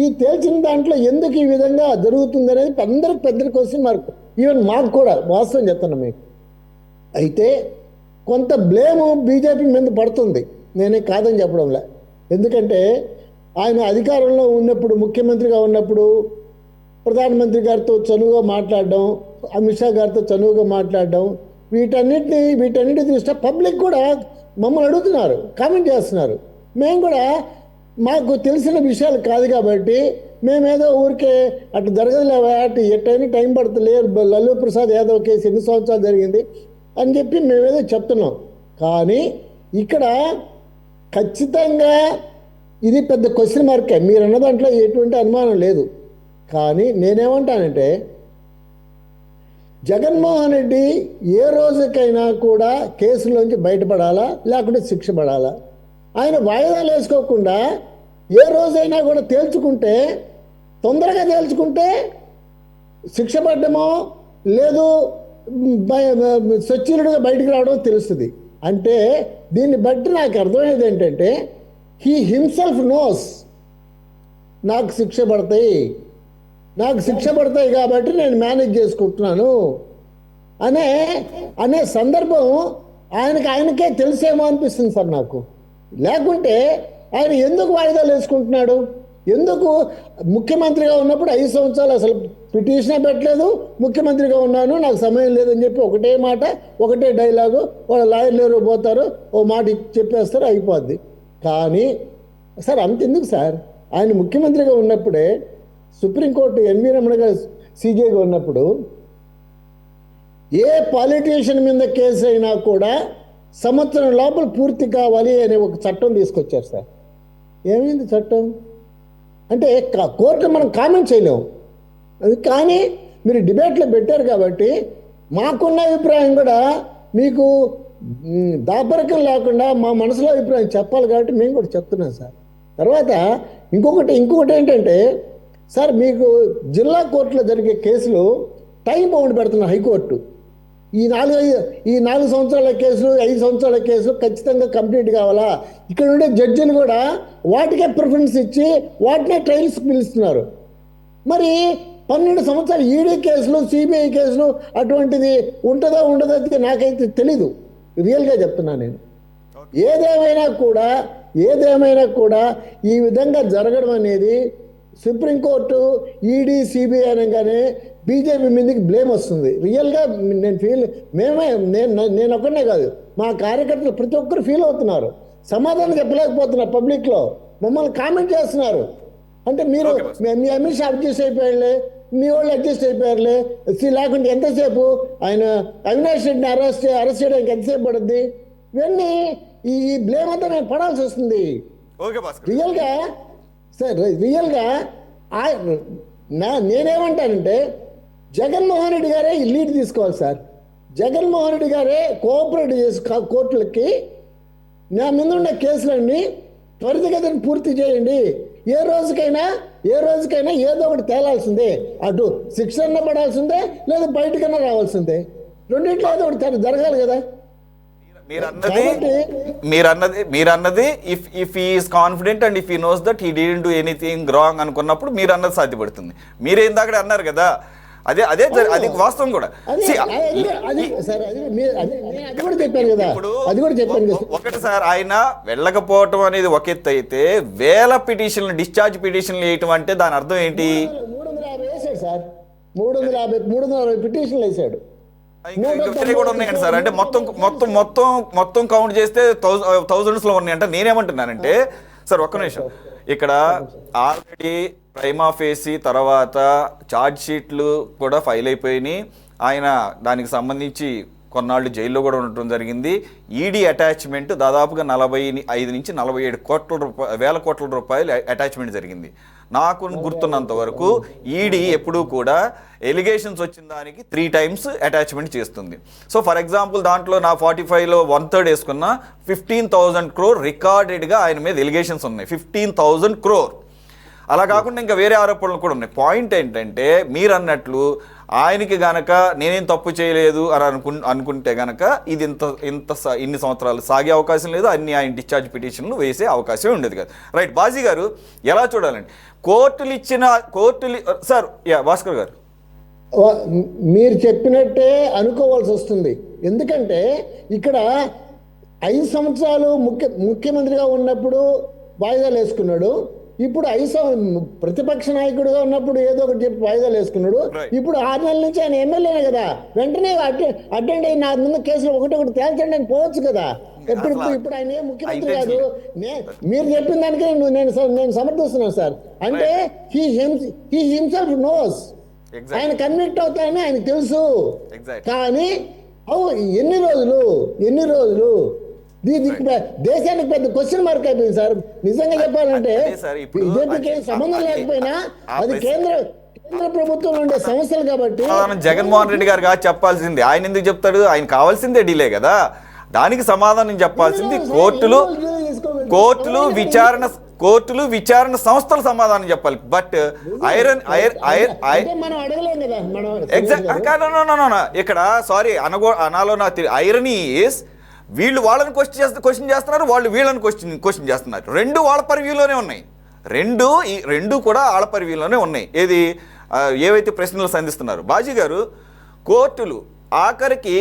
ఈ తేల్చిన దాంట్లో ఎందుకు ఈ విధంగా జరుగుతుంది అనేది అందరికి పెద్ద క్వశ్చన్ మార్క్. ఈవెన్ మాకు కూడా, వాస్తవం చెప్తాను మీకు. అయితే కొంత బ్లేము బీజేపీ మీద పడుతుంది, నేనే కాదని చెప్పడంలే. ఎందుకంటే ఆయన అధికారంలో ఉన్నప్పుడు, ముఖ్యమంత్రిగా ఉన్నప్పుడు ప్రధానమంత్రి గారితో చనువుగా మాట్లాడడం, అమిత్ షా గారితో చనువుగా మాట్లాడడం, వీటన్నిటి దృష్ట్యా పబ్లిక్ కూడా మమ్మల్ని అడుగుతున్నారు, కామెంట్ చేస్తున్నారు. మేము కూడా మాకు తెలిసిన విషయాలు కాదు కాబట్టి మేమేదో ఊరికే అటు జరగదులేవా, అటు ఎట్టయినా టైం పడుతుంది, లల్లూ ప్రసాద్ యాదవ్ కేసు ఎన్ని సంవత్సరాలు జరిగింది అని చెప్పి మేమేదో చెప్తున్నాం. కానీ ఇక్కడ ఖచ్చితంగా ఇది పెద్ద క్వశ్చన్ మార్కే, మీరు అన్న దాంట్లో ఎటువంటి అనుమానం లేదు. కానీ నేనేమంటానంటే, జగన్మోహన్ రెడ్డి ఏ రోజుకైనా కూడా కేసులోంచి బయటపడాలా, లేకుంటే శిక్ష పడాలా? ఆయన వాయిదాలు వేసుకోకుండా ఏ రోజైనా కూడా తొందరగా తేల్చుకుంటే శిక్ష పడ్డమో లేదు సచ్చిలుడుగా బయటికి రావడం తెలుస్తుంది. అంటే దీన్ని బట్టి నాకు అర్థమయ్యేది ఏంటంటే, హీ హిమ్సెల్ఫ్ నోస్ నాకు శిక్ష పడతాయి కాబట్టి నేను మేనేజ్ చేసుకుంటున్నాను అనే సందర్భం ఆయనకే తెలిసేమో అనిపిస్తుంది సార్ నాకు. లేకుంటే ఆయన ఎందుకు వాయిదాలు వేసుకుంటున్నాడు? ఎందుకు ముఖ్యమంత్రిగా ఉన్నప్పుడు 5 సంవత్సరాలు అసలు పిటిషనే పెట్టలేదు, ముఖ్యమంత్రిగా ఉన్నాను నాకు సమయం లేదని చెప్పి ఒకటే మాట, ఒకటే డైలాగు, వాళ్ళ లాయర్లు పోతారు, ఓ మాట చెప్పేస్తారు, అయిపోద్ది. కానీ సార్ అంతెందుకు సార్, ఆయన ముఖ్యమంత్రిగా ఉన్నప్పుడే సుప్రీంకోర్టు ఎన్వి రమణ గారు సీజేగా ఉన్నప్పుడు ఏ పాలిటీషియన్ మీద కేసు అయినా కూడా సంవత్సరం లోపల పూర్తి కావాలి అనే ఒక చట్టం తీసుకొచ్చారు సార్. ఏమైంది చట్టం అంటే కోర్టు మనం కామెంట్ చేయలేము. అది కానీ మీరు డిబేట్లో పెట్టారు కాబట్టి మాకున్న అభిప్రాయం కూడా మీకు దాపరికం లేకుండా మా మనసులో అభిప్రాయం చెప్పాలి కాబట్టి మేము కూడా చెప్తున్నాం సార్. తర్వాత ఇంకొకటి ఏంటంటే సార్, మీకు జిల్లా కోర్టులో జరిగే కేసులు టైం బౌండ్ పెడుతున్నారు హైకోర్టు. ఈ 4 సంవత్సరాల కేసులు, 5 సంవత్సరాల కేసులు ఖచ్చితంగా కంప్లీట్ కావాలా? ఇక్కడ ఉండే జడ్జిలు కూడా వాటికే ప్రిఫరెన్స్ ఇచ్చి వాటినే ట్రయల్స్ పిలుస్తున్నారు. మరి 12 సంవత్సరాలు ఈడీ కేసులు, సిబిఐ కేసులు అటువంటిది ఉంటుందో ఉండదో నాకైతే తెలీదు, రియల్గా చెప్తున్నాను నేను. ఏదేమైనా కూడా ఈ విధంగా జరగడం అనేది సుప్రీంకోర్టు, ఈడీ, సిబిఐ అనగానే బీజేపీ మీదకి బ్లేమ్ వస్తుంది. రియల్గా నేను ఒక్కనే కాదు, మా కార్యకర్తలు ప్రతి ఒక్కరు ఫీల్ అవుతున్నారు, సమాధానం చెప్పలేకపోతున్నారు. పబ్లిక్లో మమ్మల్ని కామెంట్ చేస్తున్నారు. అంటే మీరు మీ అమిత్ షా అడ్జస్ట్ అయిపోయారులే, మీ వాళ్ళు అడ్జస్ట్ అయిపోయారులే, లేకుంటే ఎంతసేపు ఆయన అవినాష్ రెడ్డిని అరెస్ట్ చేయడానికి ఎంతసేపు పడుద్ది? ఇవన్నీ ఈ బ్లేమ్ అంతా మేము పడాల్సి వస్తుంది. రియల్గా నేనేమంటానంటే, జగన్మోహన్ రెడ్డి గారే ఈ లీడ్ తీసుకోవాలి సార్. జగన్మోహన్ రెడ్డి గారే కోఆపరేట్ చేసి కోర్టులకి నా మీద ఉన్న కేసులన్నీ త్వరితగతిని పూర్తి చేయండి. ఏ రోజుకైనా ఏదో ఒకటి తేలాల్సిందే, అటు శిక్షణ పడాల్సిందే లేదా బయటకన్నా రావాల్సిందే, రెండింటిలో ఏదో ఒకటి జరగాలి కదా. మీరన్నది if is confident and if he knows that he didn't do anything wrong అనుకున్నప్పుడు మీరు అన్నది సాధ్యపడుతుంది. మీరేం దాకా అన్నారు కదా, అదే అదే అది వాస్తవం కూడా. See, అది కూడా చెప్పాను కదా, ఇప్పుడు అది కూడా చెప్పాను కదా. ఒకటి సార్, ఆయన వెళ్ళకపోవటం అనేది ఒక ఎత్తు అయితే, వేల పిటిషన్లు, డిశ్చార్జ్ పిటిషన్లు వేయటం అంటే దాని అర్థం ఏంటి? 350 వేసాడు సార్, 360 పిటిషన్లు వేసాడు. ఇంకా కూడా ఉన్నాయండి సార్. అంటే మొత్తం కౌంట్ చేస్తే థౌజండ్స్ లో ఉన్నాయంట. నేనేమంటున్నానంటే సార్, ఒక్క నిమిషం, ఇక్కడ ఆల్రెడీ ప్రైమా ఫేసి తర్వాత ఛార్జ్ షీట్లు కూడా ఫైల్ అయిపోయినాయి. ఆయన దానికి సంబంధించి కొన్నాళ్ళు జైల్లో కూడా ఉండటం జరిగింది. ఈడీ అటాచ్మెంట్ దాదాపుగా 45 నుంచి 47 వేల కోట్ల రూపాయలు అటాచ్మెంట్ జరిగింది. నాకు గుర్తున్నంత వరకు ఈడీ ఎప్పుడూ కూడా ఎలిగేషన్స్ వచ్చిన దానికి 3 times అటాచ్మెంట్ చేస్తుంది. సో ఫర్ ఎగ్జాంపుల్ దాంట్లో నా 45లో 1/3 వేసుకున్న 15,000 crore రికార్డెడ్గా ఆయన మీద ఎలిగేషన్స్ ఉన్నాయి. 15,000 crore. అలా కాకుండా ఇంకా వేరే ఆరోపణలు కూడా ఉన్నాయి. పాయింట్ ఏంటంటే, మీరు అన్నట్లు ఆయనకి గనక నేనేం తప్పు చేయలేదు అని అనుకుంటే గనక ఇది ఇన్ని సంవత్సరాలు సాగే అవకాశం లేదు, ఆయన డిశ్చార్జ్ పిటిషన్లు వేసే అవకాశం ఉండేది కదా. రైట్, బాజీ గారు ఎలా చూడాలండి? కోర్టులు సార్, భాస్కర్ గారు మీరు చెప్పినట్టే అనుకోవాల్సి వస్తుంది. ఎందుకంటే ఇక్కడ 5 సంవత్సరాలు ముఖ్యమంత్రిగా ఉన్నప్పుడు వాయిదాలు వేసుకున్నాడు. ఇప్పుడు ప్రతిపక్ష నాయకుడిగా ఉన్నప్పుడు ఏదో ఒకటి చెప్పి వాయిదాలు వేసుకున్నాడు. ఇప్పుడు 6 నెలల నుంచి ఆయన ఎమ్మెల్యేనే కదా, వెంటనే అటెండ్ అయ్యి నా ముందు కేసులు ఒకటి తేల్చండి అని పోవచ్చు కదా. ఇప్పుడు ఆయన ఏం ముఖ్యమంత్రి కాదు. మీరు చెప్పిన దానికి నేను సమర్థిస్తున్నాను సార్. అంటే హీ హిమ్సెల్ఫ్ నోస్, ఆయన కన్విక్ట్ అవుతాయని ఆయనకు తెలుసు. కానీ ఎన్ని రోజులు దేశానికి పెద్ద క్వశ్చన్ మార్క్ అయిపోయింది సార్. నిజంగా చెప్పాలంటే బీజేపీకి సంబంధం లేకపోయినా అది కేంద్ర ప్రభుత్వంలో ఉండే సమస్యలు కాబట్టి జగన్మోహన్ రెడ్డి గారు కాదు చెప్పాల్సింది. ఆయన ఎందుకు చెప్తాడు? ఆయన కావాల్సిందే డిలే కదా. దానికి సమాధానం చెప్పాల్సింది కోర్టులు విచారణ సంస్థలు సమాధానం చెప్పాలి. బట్ ఇక్కడ సారీ అనాలో ఐరనీ ఈస్, వీళ్ళు వాళ్ళని క్వశ్చన్ చేస్తున్నారు, వాళ్ళు వీళ్ళని క్వశ్చన్ చేస్తున్నారు. రెండు వాళ్ళ పరివ్యూలోనే ఉన్నాయి. రెండు కూడా వాళ్ళ పరివ్యూలోనే ఉన్నాయి. ఏవైతే ప్రశ్నలు సంధిస్తున్నారు బాజీ గారు, కోర్టులు ఆఖరికి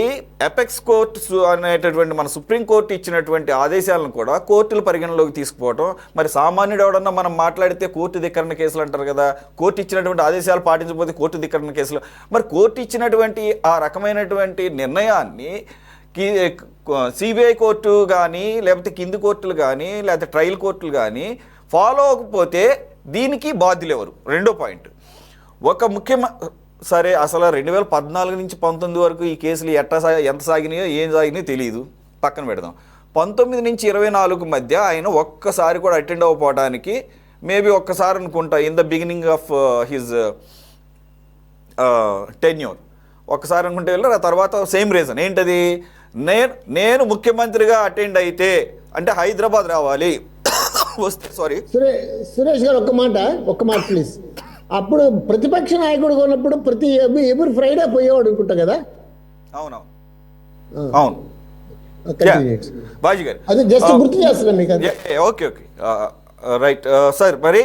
ఎపెక్స్ కోర్ట్స్ అనేటటువంటి మన సుప్రీంకోర్టు ఇచ్చినటువంటి ఆదేశాలను కూడా కోర్టులు పరిగణలోకి తీసుకుపోవటం. మరి సామాన్యుడు ఎవడన్నా మనం మాట్లాడితే కోర్టు ధిక్కరణ కేసులు అంటారు కదా. కోర్టు ఇచ్చినటువంటి ఆదేశాలు పాటించకపోతే కోర్టు ధిక్కరణ కేసులు. మరి కోర్టు ఇచ్చినటువంటి ఆ రకమైనటువంటి నిర్ణయాన్ని సిబిఐ కోర్టు కానీ లేకపోతే కింది కోర్టులు కానీ లేకపోతే ట్రయల్ కోర్టులు కానీ ఫాలో అవ్వకపోతే దీనికి బాధ్యులు ఎవరు? రెండో పాయింట్, సరే అసలు 2014 నుంచి 19 వరకు ఈ కేసులు ఎంత సాగినాయో ఏం సాగినాయో తెలియదు, పక్కన పెడదాం. 19 నుంచి 24 మధ్య ఆయన ఒక్కసారి కూడా అటెండ్ అవ్వకపోవడానికి మేబీ ఒక్కసారి అనుకుంటా in the beginning of his tenure ఒక్కసారి అనుకుంటే వెళ్ళారు. ఆ తర్వాత సేమ్ రీజన్ ఏంటది, నేను ముఖ్యమంత్రిగా అటెండ్ అయితే అంటే హైదరాబాద్ రావాలి వస్తే. సారీ సురేష్ గారు ఒక్క మాట ప్లీజ్. అప్పుడు ప్రతిపక్ష నాయకుడు ఉన్నప్పుడు ఎవ్రీ ఫ్రైడే పోయేవాడు అనుకుంటా కదా. అవును బాజీ గారు, అది జస్ట్ గుర్తు చేస్తున్నాను మీకు. Okay right sir. మరి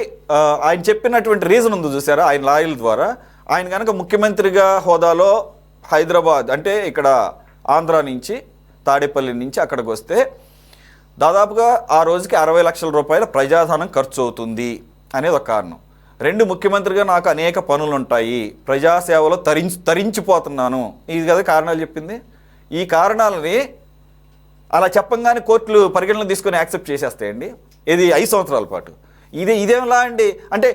ఆయన చెప్పినటువంటి రీజన్ ఉంది చూసారా, ఆయన లాయర్ల ద్వారా. ఆయన కనుక ముఖ్యమంత్రిగా హోదాలో హైదరాబాద్ అంటే ఇక్కడ ఆంధ్ర నుంచి తాడేపల్లి నుంచి అక్కడికి వస్తే దాదాపుగా ఆ రోజుకి 60 లక్షల రూపాయల ప్రజాధనం ఖర్చు అవుతుంది అనేది ఒక కారణం. 2, ముఖ్యమంత్రిగా నాకు అనేక పనులు ఉంటాయి, ప్రజాసేవలో తరించిపోతున్నాను. ఇది కదా కారణాలు చెప్పింది. ఈ కారణాలని అలా చెప్పంగానే కోర్టులు పరిగణన తీసుకొని యాక్సెప్ట్ చేసేస్తాయండి. ఇది 5 సంవత్సరాల పాటు. ఇదేంలా అండి అంటే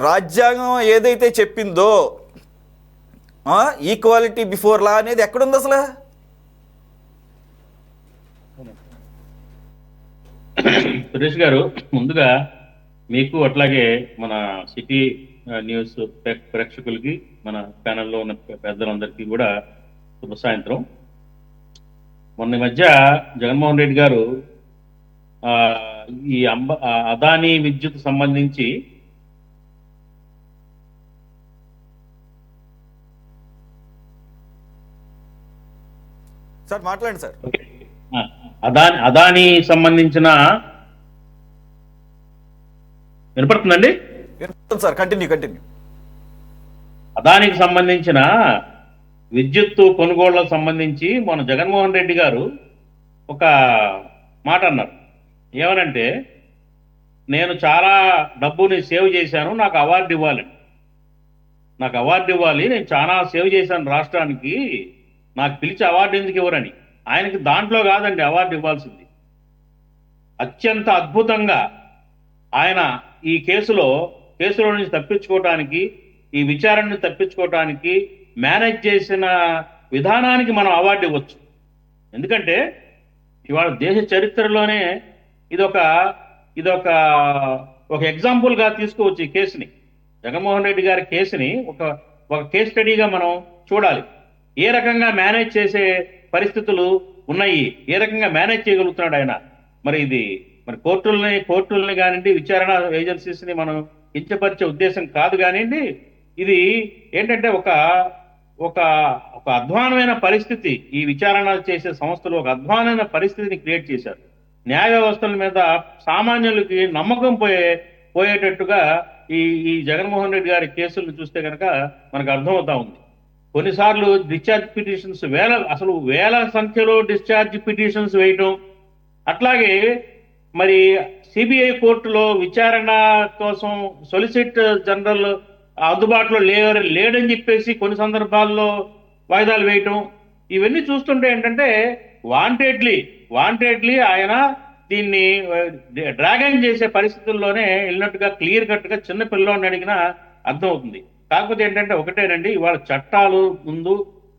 రాజ్యాంగం ఏదైతే చెప్పిందో ఈక్వాలిటీ బిఫోర్ లా అనేది ఎక్కడుంది అసలు? సురేష్ గారు, ముందుగా మీకు అట్లాగే మన సిటీ న్యూస్ ప్రేక్షకులకి మన ప్యానెల్లో ఉన్న పెద్దలందరికీ కూడా శుభ సాయంత్రం. మొన్న మధ్య జగన్మోహన్ రెడ్డి గారు ఈ అదానీ విద్యుత్ సంబంధించి సార్ మాట్లాడండి సార్. అదానీ సంబంధించిన వినపడుతుందండి సార్, కంటిన్యూ. అదానికి సంబంధించిన విద్యుత్తు కొనుగోళ్లకు సంబంధించి మన జగన్మోహన్ రెడ్డి గారు ఒక మాట అన్నారు. ఏమనంటే, నేను చాలా డబ్బుని సేవ్ చేశాను, నాకు అవార్డు ఇవ్వాలి, నాకు అవార్డు ఇవ్వాలి, నేను చాలా సేవ్ చేశాను రాష్ట్రానికి, నాకు పిలిచి అవార్డు ఎందుకు ఇవ్వరని. ఆయనకి దాంట్లో కాదండి అవార్డు ఇవ్వాల్సింది. అత్యంత అద్భుతంగా ఆయన ఈ కేసులో నుంచి తప్పించుకోవటానికి, ఈ విచారణని తప్పించుకోవటానికి మేనేజ్ చేసిన విధానానికి మనం అవార్డు ఇవ్వచ్చు. ఎందుకంటే ఇవాళ దేశ చరిత్రలోనే ఇదొక ఎగ్జాంపుల్గా తీసుకోవచ్చు. ఈ కేసుని, జగన్మోహన్ రెడ్డి గారి కేసుని ఒక కేస్ స్టడీగా మనం చూడాలి. ఏ రకంగా మేనేజ్ చేసే పరిస్థితులు ఉన్నాయి, ఏ రకంగా మేనేజ్ చేయగలుగుతున్నాడు ఆయన. మరి కోర్టుల్ని కానివ్వండి, విచారణ ఏజెన్సీస్ని మనం కించపరిచే ఉద్దేశం కాదు కానివ్వండి. ఇది ఏంటంటే ఒక అధ్వానమైన పరిస్థితి, ఈ విచారణ చేసే సంస్థలు ఒక అధ్వానమైన పరిస్థితిని క్రియేట్ చేశారు. న్యాయ వ్యవస్థల మీద సామాన్యులకి నమ్మకం పోయేటట్టుగా ఈ జగన్మోహన్ రెడ్డి గారి కేసులను చూస్తే కనుక మనకు అర్థమవుతా ఉంది. కొన్నిసార్లు డిశ్చార్జ్ పిటిషన్స్ వేల సంఖ్యలో డిశ్చార్జ్ పిటిషన్స్ వేయటం, అట్లాగే మరి సిబిఐ కోర్టులో విచారణ కోసం సొలిసిటర్ జనరల్ అందుబాటులో లేడని చెప్పేసి కొన్ని సందర్భాల్లో వాయిదాలు వేయటం, ఇవన్నీ చూస్తుంటే ఏంటంటే వాంటెడ్లీ ఆయన దీన్ని డ్రాగన్ చేసే పరిస్థితుల్లోనే వెళ్ళినట్టుగా క్లియర్ కట్గా చిన్న పిల్లోని అడిగినా అర్థమవుతుంది. కాకపోతే ఏంటంటే ఒకటేనండి, ఇవాళ చట్టాలు ముందు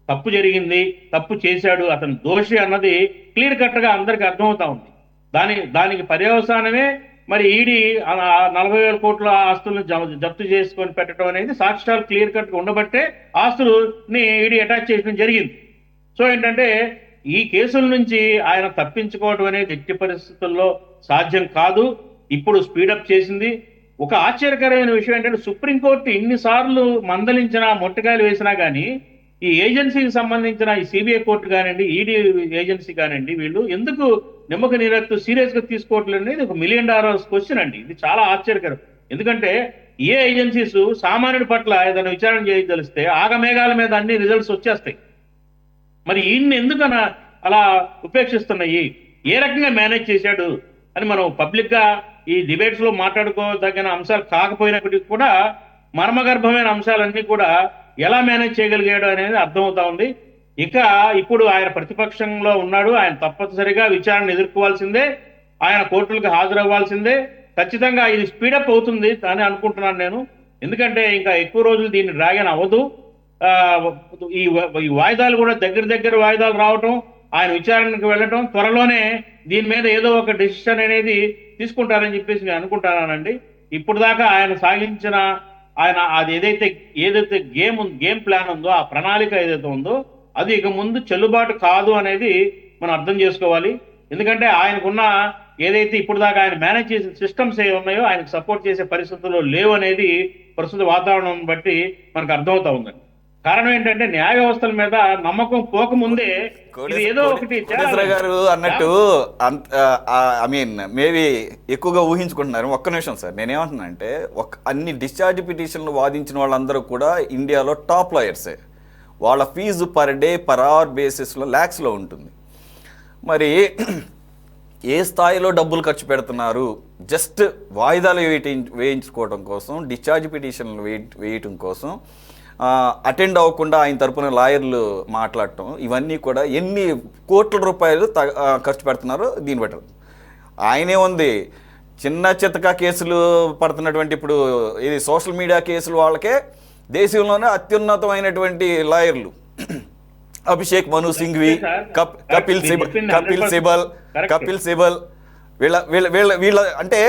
తప్పు జరిగింది, తప్పు చేశాడు, అతను దోషి అన్నది క్లియర్ కట్గా అందరికీ అర్థమవుతా ఉంది. దానికి పర్యవసానమే మరి ఈడీ 40,000 కోట్ల ఆస్తులను జప్తు చేసుకొని పెట్టడం అనేది సాక్ష్యాలు క్లియర్ కట్గా ఉండబట్టే ఆస్తులని ఈడీ అటాచ్ చేయడం జరిగింది. సో ఏంటంటే ఈ కేసుల నుంచి ఆయన తప్పించుకోవడం అనేది ఎట్టి పరిస్థితుల్లో సాధ్యం కాదు. ఇప్పుడు స్పీడప్ చేసింది. ఒక ఆశ్చర్యకరమైన విషయం ఏంటంటే, సుప్రీంకోర్టు ఇన్నిసార్లు మందలించినా, మొట్టకాయలు వేసినా కానీ ఈ ఏజెన్సీకి సంబంధించిన ఈ సిబిఐ కోర్టు కానివ్వండి, ఈడీ ఏజెన్సీ కానివ్వండి, వీళ్ళు ఎందుకు నిమ్మక నీరెత్తు సీరియస్ గా తీసుకోవట్లేదు అనేది ఒక $1 మిలియన్ క్వశ్చన్ అండి. ఇది చాలా ఆశ్చర్యకరం. ఎందుకంటే ఏ ఏజెన్సీస్ సామాన్యుడి పట్ల ఏదైనా విచారణ చేయదలిస్తే ఆగమేఘాల మీద అన్ని రిజల్ట్స్ వచ్చేస్తాయి. మరి ఈయన్ని ఎందుకు అలా ఉపేక్షిస్తున్నాయి, ఏ రకంగా మేనేజ్ చేశాడు అని మనం పబ్లిక్ గా ఈ డిబేట్స్ లో మాట్లాడుకోదగిన అంశాలు కాకపోయినప్పటికీ కూడా మర్మగర్భమైన అంశాలన్నీ కూడా ఎలా మేనేజ్ చేయగలిగాడు అనేది అర్థమవుతా ఉంది. ఇప్పుడు ఆయన ప్రతిపక్షంలో ఉన్నాడు, ఆయన తప్పనిసరిగా విచారణ ఎదుర్కోవాల్సిందే, ఆయన కోర్టులకు హాజరవ్వాల్సిందే. ఖచ్చితంగా ఇది స్పీడప్ అవుతుంది అని అనుకుంటున్నాను నేను. ఎందుకంటే ఇంకా ఎక్కువ రోజులు దీన్ని డ్రాగన్ అవ్వదు. ఈ వాయిదాలు కూడా దగ్గర వాయిదాలు రావటం, ఆయన విచారణకు వెళ్ళటం, త్వరలోనే దీని మీద ఏదో ఒక డెసిషన్ అనేది తీసుకుంటారని చెప్పేసి నేను అనుకుంటానండి. ఇప్పుడు దాకా ఆయన సాగించిన అది ఏదైతే గేమ్ ప్లాన్ ఉందో, ఆ ప్రణాళిక ఏదైతే ఉందో అది ఇక ముందు చెల్లుబాటు కాదు అనేది మనం అర్థం చేసుకోవాలి. ఎందుకంటే ఆయనకున్న ఏదైతే ఇప్పుడు దాకా ఆయన మేనేజ్ చేసే సిస్టమ్స్ ఏ ఉన్నాయో ఆయనకు సపోర్ట్ చేసే పరిస్థితుల్లో లేవు అనేది ప్రస్తుత వాతావరణం బట్టి మనకు అర్థమవుతా ఉందండి. కారణం ఏంటంటే న్యాయ వ్యవస్థల మీద నమ్మకం పోకముందే ఏదో ఒకటి గారు అన్నట్టు మేబీ ఎక్కువగా ఊహించుకుంటున్నారు. ఒక్క నిమిషం సార్, నేనేమంటున్నా అంటే అన్ని డిశ్చార్జ్ పిటిషన్లు వాదించిన వాళ్ళందరూ కూడా ఇండియాలో టాప్ లాయర్సే. వాళ్ళ fee per day per hour బేసిస్లో ల్యాక్స్లో ఉంటుంది. మరి ఏ స్థాయిలో డబ్బులు ఖర్చు పెడుతున్నారు జస్ట్ వాయిదాలు వేయించుకోవడం కోసం, డిశ్చార్జ్ పిటిషన్లు వేయటం కోసం, అటెండ్ అవ్వకుండా ఆయన తరపున లాయర్లు మాట్లాడటం, ఇవన్నీ కూడా ఎన్ని కోట్ల రూపాయలు ఖర్చు పెడుతున్నారో దీన్ని బట్టి. ఆయనే ఉంది చిన్న చితక కేసులు పడుతున్నటువంటి ఇప్పుడు ఇది సోషల్ మీడియా కేసులు వాళ్ళకే దేశంలోనే అత్యున్నతమైనటువంటి లాయర్లు అభిషేక్ మను సింఘ్వి, కపిల్ సిబల్ వీళ్ళ అంటే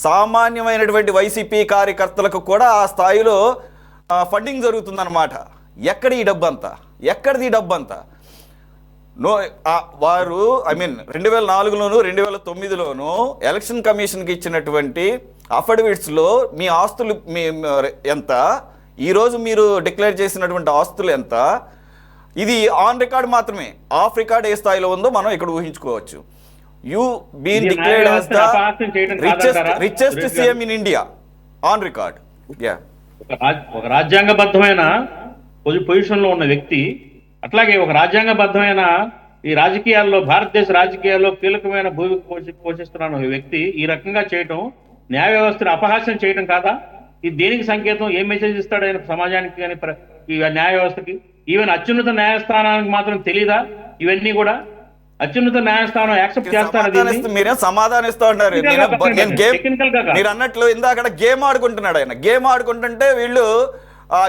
సామాన్యమైనటువంటి వైసీపీ కార్యకర్తలకు కూడా ఆ స్థాయిలో ఫండింగ్ జరుగుతుందన్నమాట. ఎక్కడి ఈ డబ్బంతా, ఎక్కడిది ఈ డబ్బంతా? వారు 2004లోను 2009లోను ఎలక్షన్ కమిషన్కి ఇచ్చినటువంటి అఫిడవిట్స్లో మీ ఆస్తులు ఎంత, ఈరోజు మీరు డిక్లేర్ చేసినటువంటి ఆస్తులు ఎంత, ఇది ఆన్ రికార్డ్ మాత్రమే. ఆఫ్ రికార్డ్ ఏ స్థాయిలో ఉందో మనం ఇక్కడ ఊహించుకోవచ్చు. You been declared as the richest CM in India on record. ఒక రాజ్యాంగబద్ధమైన పొజిషన్లో ఉన్న వ్యక్తి, అట్లాగే ఒక రాజ్యాంగబద్ధమైన ఈ రాజకీయాల్లో, భారతదేశ రాజకీయాల్లో కీలకమైన భూమిక పోషిస్తున్న ఒక వ్యక్తి ఈ రకంగా చేయటం న్యాయ వ్యవస్థను అపహాస్యం చేయటం కాదా? ఇది దేనికి సంకేతం? ఏం మెసేజ్ ఇస్తాడు ఆయన సమాజానికి కానీ ఈ న్యాయ వ్యవస్థకి? ఈవెన్ అత్యున్నత న్యాయస్థానానికి మాత్రం తెలీదా ఇవన్నీ కూడా? అత్యున్నత న్యాయస్థానం యాక్సెప్ట్ చేస్తారా? మీరేం సమాధానం ఇస్తా ఉంటారు. మీరు అన్నట్లు ఇందాక గేమ్ ఆడుకుంటున్నాడు ఆయన. గేమ్ ఆడుకుంటుంటే వీళ్ళు ఆ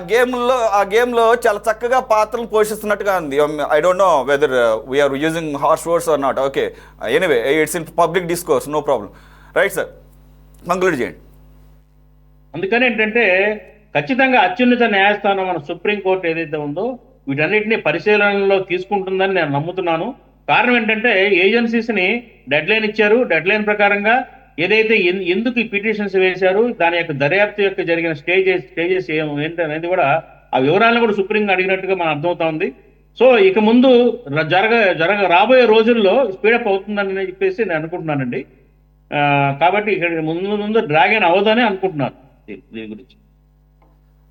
గేమ్లో చాలా చక్కగా పాత్రలు పోషిస్తున్నట్టుగా ఉంది. I don't know whether we're using harsh words or not. Okay, anyway it's in public discourse, no problem. Right sir, conclude చేయండి. అందుకని ఏంటంటే ఖచ్చితంగా అత్యున్నత న్యాయస్థానం మన సుప్రీంకోర్టు ఏదైతే ఉందో వీటన్నిటిని పరిశీలనలో తీసుకుంటుందని నేను నమ్ముతున్నాను. కారణం ఏంటంటే ఏజెన్సీస్ని డెడ్ లైన్ ఇచ్చారు. డెడ్ లైన్ ప్రకారంగా ఏదైతే ఎందుకు ఈ పిటిషన్స్ వేశారు, దాని యొక్క దర్యాప్తు యొక్క జరిగిన స్టేజెస్ ఏంటనేది కూడా ఆ వివరాలను కూడా సుప్రీం అడిగినట్టుగా మనం అర్థమవుతా ఉంది. సో ఇక ముందు రాబోయే రోజుల్లో స్పీడప్ అవుతుందని చెప్పేసి నేను అనుకుంటున్నానండి. కాబట్టి ఇక్కడ ముందు డ్రాగన్ అవ్వదని అనుకుంటున్నాను దీని గురించి.